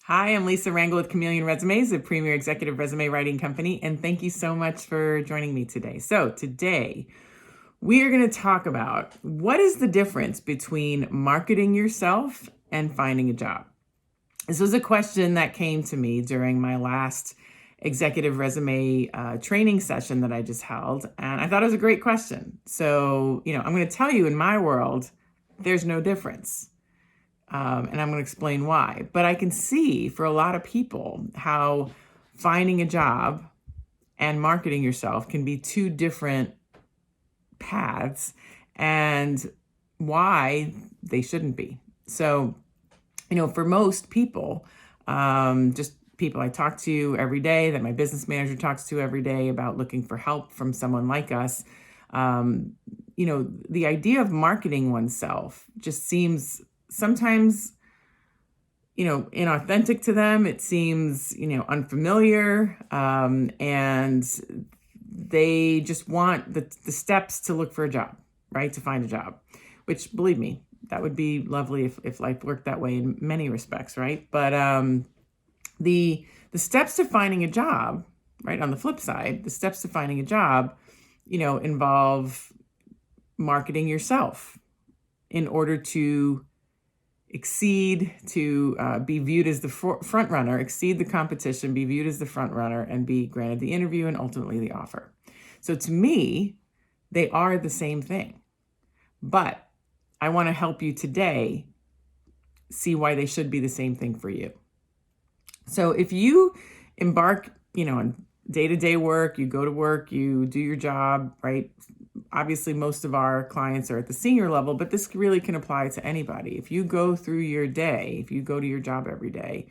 Hi, I'm Lisa Rangel with Chameleon Resumes, a premier executive resume writing company, and thank you so much for joining me today. So today, we are going to talk about what is the difference between marketing yourself and finding a job. This was a question that came to me during my last executive resume training session that I just held, and I thought it was a great question. So, I'm going to tell you, in my world, there's no difference. And I'm going to explain why. But I can see for a lot of people how finding a job and marketing yourself can be two different paths and why they shouldn't be. So, for most people, just people I talk to every day, that my business manager talks to every day about looking for help from someone like us, the idea of marketing oneself just seems sometimes, inauthentic to them. It seems, unfamiliar. And they just want the steps to look for a job, right? To find a job, which, believe me, that would be lovely if life worked that way in many respects, right? But the steps to finding a job, right, on the flip side, the steps to finding a job, involve marketing yourself in order to exceed, to be viewed as the front runner, exceed the competition, be viewed as the front runner, and be granted the interview and ultimately the offer. So to me, they are the same thing. But I want to help you today see why they should be the same thing for you. So if you embark, on day-to-day work, you go to work, you do your job, right? Obviously, most of our clients are at the senior level, but this really can apply to anybody. If you go through your day, if you go to your job every day,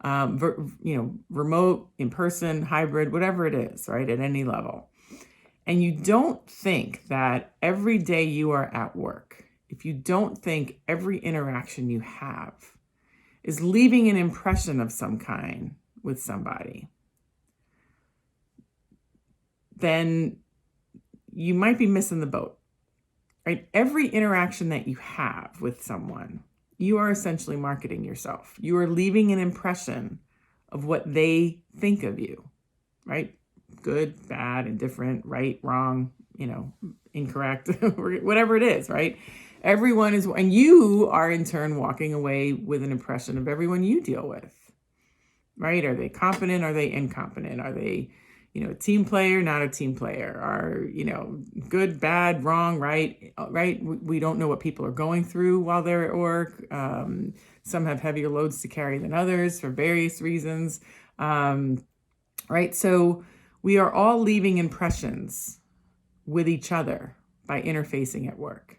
remote, in person, hybrid, whatever it is, right, at any level, and you don't think that every day you are at work, if you don't think every interaction you have is leaving an impression of some kind with somebody, then you might be missing the boat, right? Every interaction that you have with someone, you are essentially marketing yourself. You are leaving an impression of what they think of you, right? Good, bad, indifferent, right, wrong, incorrect, whatever it is, right? Everyone is, and you are in turn walking away with an impression of everyone you deal with, right? Are they competent? Are they incompetent? Are they, a team player, not a team player? Are, good, bad, wrong, right? Right? We don't know what people are going through while they're at work. Some have heavier loads to carry than others for various reasons, right? So we are all leaving impressions with each other by interfacing at work.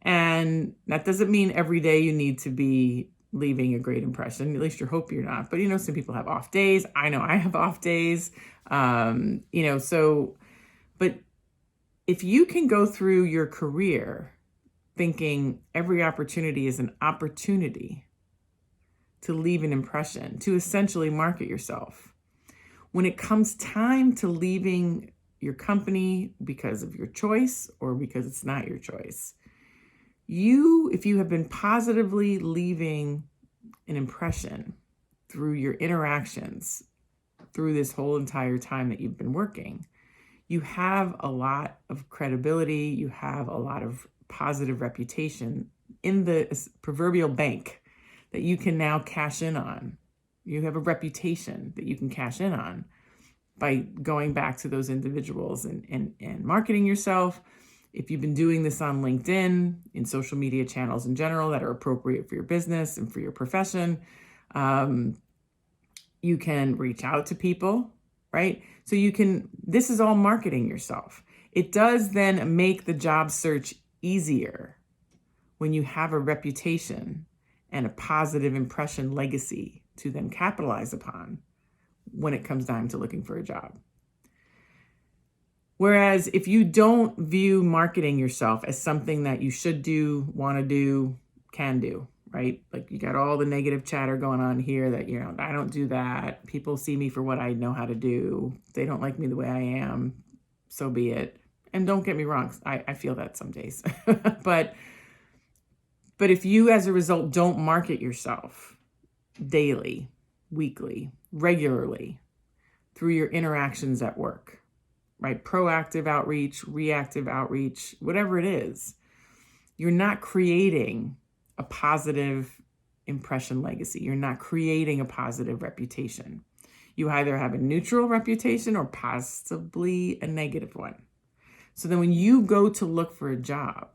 And that doesn't mean every day you need to be leaving a great impression. At least you hope you're not. But, some people have off days. I know I have off days. But if you can go through your career thinking every opportunity is an opportunity to leave an impression, to essentially market yourself, when it comes time to leaving your company because of your choice or because it's not your choice, if you have been positively leaving an impression through your interactions through this whole entire time that you've been working, you have a lot of credibility, you have a lot of positive reputation in the proverbial bank that you can now cash in on. You have a reputation that you can cash in on by going back to those individuals and marketing yourself. If you've been doing this on LinkedIn, in social media channels in general that are appropriate for your business and for your profession, you can reach out to people, right? So this is all marketing yourself. It does then make the job search easier when you have a reputation and a positive impression legacy to then capitalize upon when it comes time to looking for a job. Whereas if you don't view marketing yourself as something that you should do, want to do, can do, right? Like, you got all the negative chatter going on here that, I don't do that. People see me for what I know how to do. They don't like me the way I am. So be it. And don't get me wrong, I feel that some days. But if you, as a result, don't market yourself daily, weekly, regularly, through your interactions at work, right? Proactive outreach, reactive outreach, whatever it is, you're not creating a positive impression legacy. You're not creating a positive reputation. You either have a neutral reputation or possibly a negative one. So then when you go to look for a job,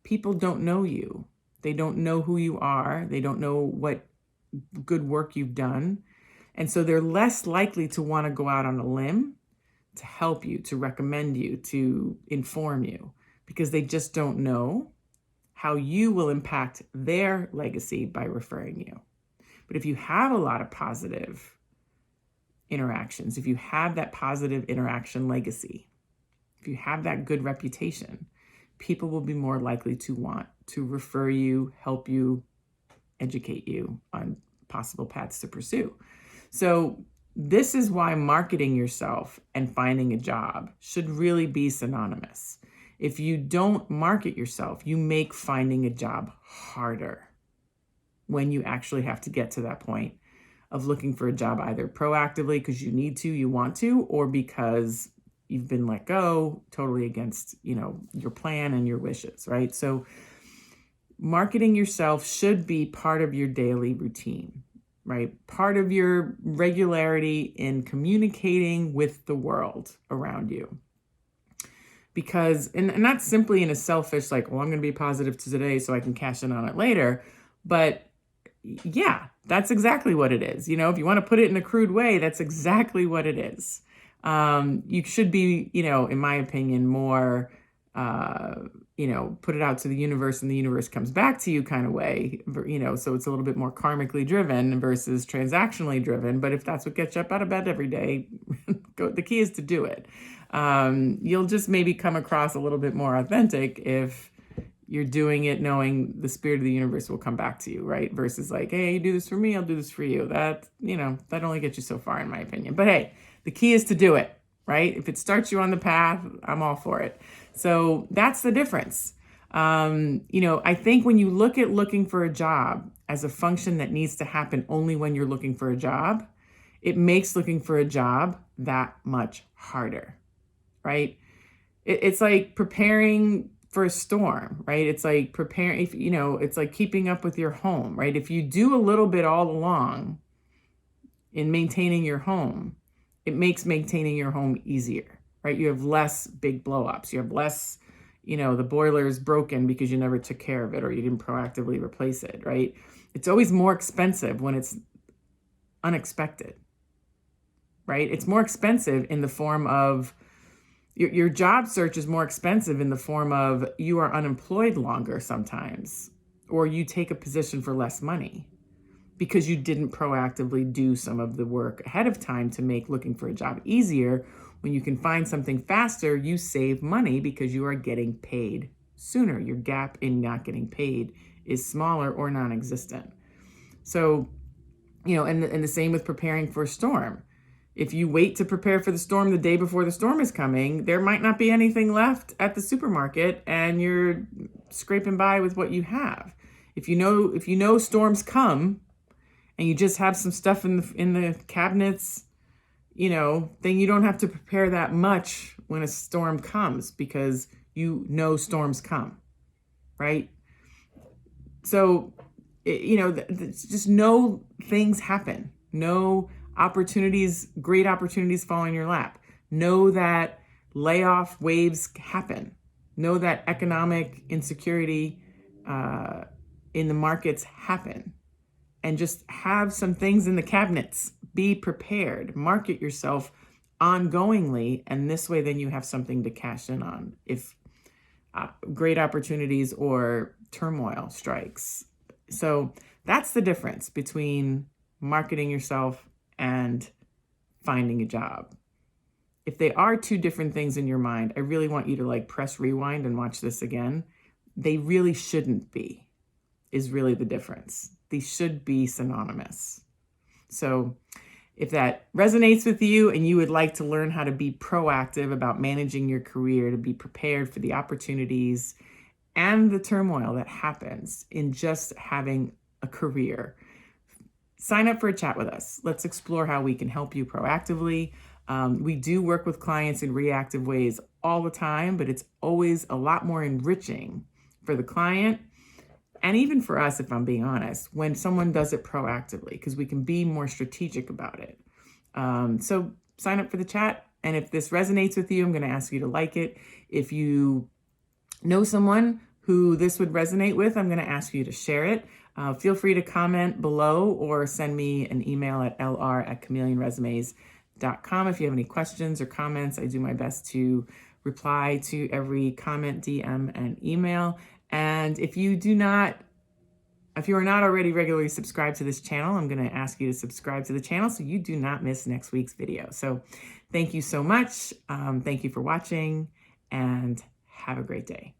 people don't know you. They don't know who you are. They don't know what good work you've done. And so they're less likely to want to go out on a limb to help you, to recommend you, to inform you, because they just don't know how you will impact their legacy by referring you. But if you have a lot of positive interactions, if you have that positive interaction legacy, if you have that good reputation, people will be more likely to want to refer you, help you, educate you on possible paths to pursue. So this is why marketing yourself and finding a job should really be synonymous. If you don't market yourself, you make finding a job harder when you actually have to get to that point of looking for a job, either proactively because you need to, you want to, or because you've been let go totally against, your plan and your wishes, right? So marketing yourself should be part of your daily routine, right? Part of your regularity in communicating with the world around you. Because, and not simply in a selfish, like, well, I'm going to be positive to today so I can cash in on it later. But yeah, that's exactly what it is. If you want to put it in a crude way, that's exactly what it is. You should be, in my opinion, more, put it out to the universe and the universe comes back to you kind of way, so it's a little bit more karmically driven versus transactionally driven. But if that's what gets you up out of bed every day, the key is to do it. You'll just maybe come across a little bit more authentic if you're doing it knowing the spirit of the universe will come back to you, right? Versus like, hey, you do this for me, I'll do this for you. That only gets you so far, in my opinion. But hey, the key is to do it, right? If it starts you on the path, I'm all for it. So that's the difference. I think when you look at looking for a job as a function that needs to happen only when you're looking for a job, it makes looking for a job that much harder, right? It's like preparing for a storm, right? It's like preparing, it's like keeping up with your home, right? If you do a little bit all along in maintaining your home, it makes maintaining your home easier, right? You have less big blow-ups. You have less, the boiler is broken because you never took care of it or you didn't proactively replace it, right? It's always more expensive when it's unexpected, right? It's more expensive in the form of your job search is more expensive in the form of you are unemployed longer sometimes, or you take a position for less money because you didn't proactively do some of the work ahead of time to make looking for a job easier. When you can find something faster, you save money because you are getting paid sooner. Your gap in not getting paid is smaller or non-existent. So, and the same with preparing for a storm. If you wait to prepare for the storm the day before the storm is coming, there might not be anything left at the supermarket and you're scraping by with what you have. If you know storms come and you just have some stuff in the cabinets, then you don't have to prepare that much when a storm comes because storms come, right? So, just know things happen. Know great opportunities fall in your lap. Know that layoff waves happen. Know that economic insecurity in the markets happen. And just have some things in the cabinets. Be prepared. Market yourself ongoingly. And this way, then you have something to cash in on if great opportunities or turmoil strikes. So that's the difference between marketing yourself and finding a job. If they are two different things in your mind, I really want you to press rewind and watch this again. They really shouldn't be, is really the difference. These should be synonymous. So if that resonates with you and you would like to learn how to be proactive about managing your career, to be prepared for the opportunities and the turmoil that happens in just having a career, sign up for a chat with us. Let's explore how we can help you proactively. We do work with clients in reactive ways all the time, but it's always a lot more enriching for the client and even for us, if I'm being honest, when someone does it proactively, because we can be more strategic about it. So sign up for the chat. And if this resonates with you, I'm going to ask you to like it. If you know someone who this would resonate with, I'm going to ask you to share it. Feel free to comment below or send me an email at lr@chameleonresumes.com if you have any questions or comments. I do my best to reply to every comment, DM, and email. And if you are not already regularly subscribed to this channel, I'm going to ask you to subscribe to the channel so you do not miss next week's video. So thank you so much. Thank you for watching and have a great day.